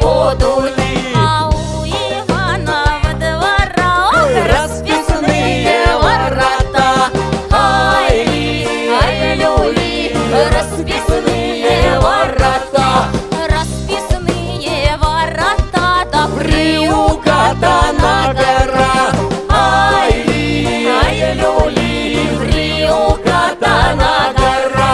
воду лить. А у Ивана во двора Расписные ворота, ай-ли, ай-люли, расписные ворота. расписные ворота, да Приукатана гора, ай-ли, ай-люли, приукатана гора.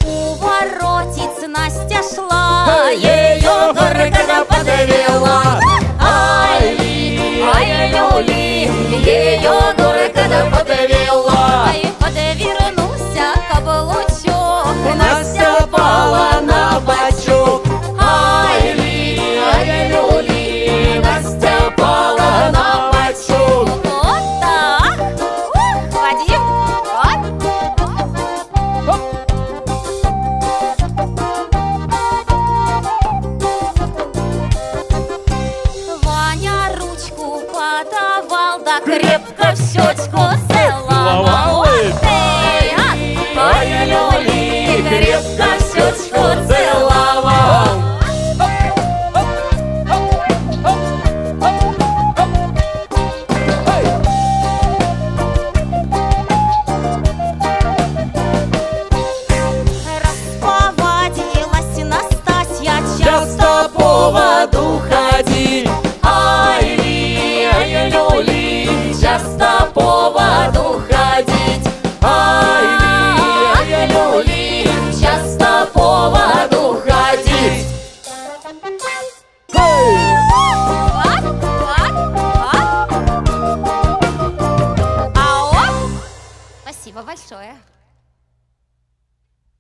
У воротиц Настя шла, Ее горько подвела, ай-ли, ай-люли, ее горько подвела. ай, подвернулся каблучок, Настя пала на бочок, ай-ли, ай-люли, Настя пала на бочок. вот так. Вадим, Ваня ручку подавал, да крепко в щечку целовал. Эй, Ай-люли, крепко в щечку целовал. Расповадилась Настасья Часто по воду ходи, ай-ли, ай-люли, часто по воду ходить, ай-ли, ай-люли, часто по воду ходить. Спасибо большое.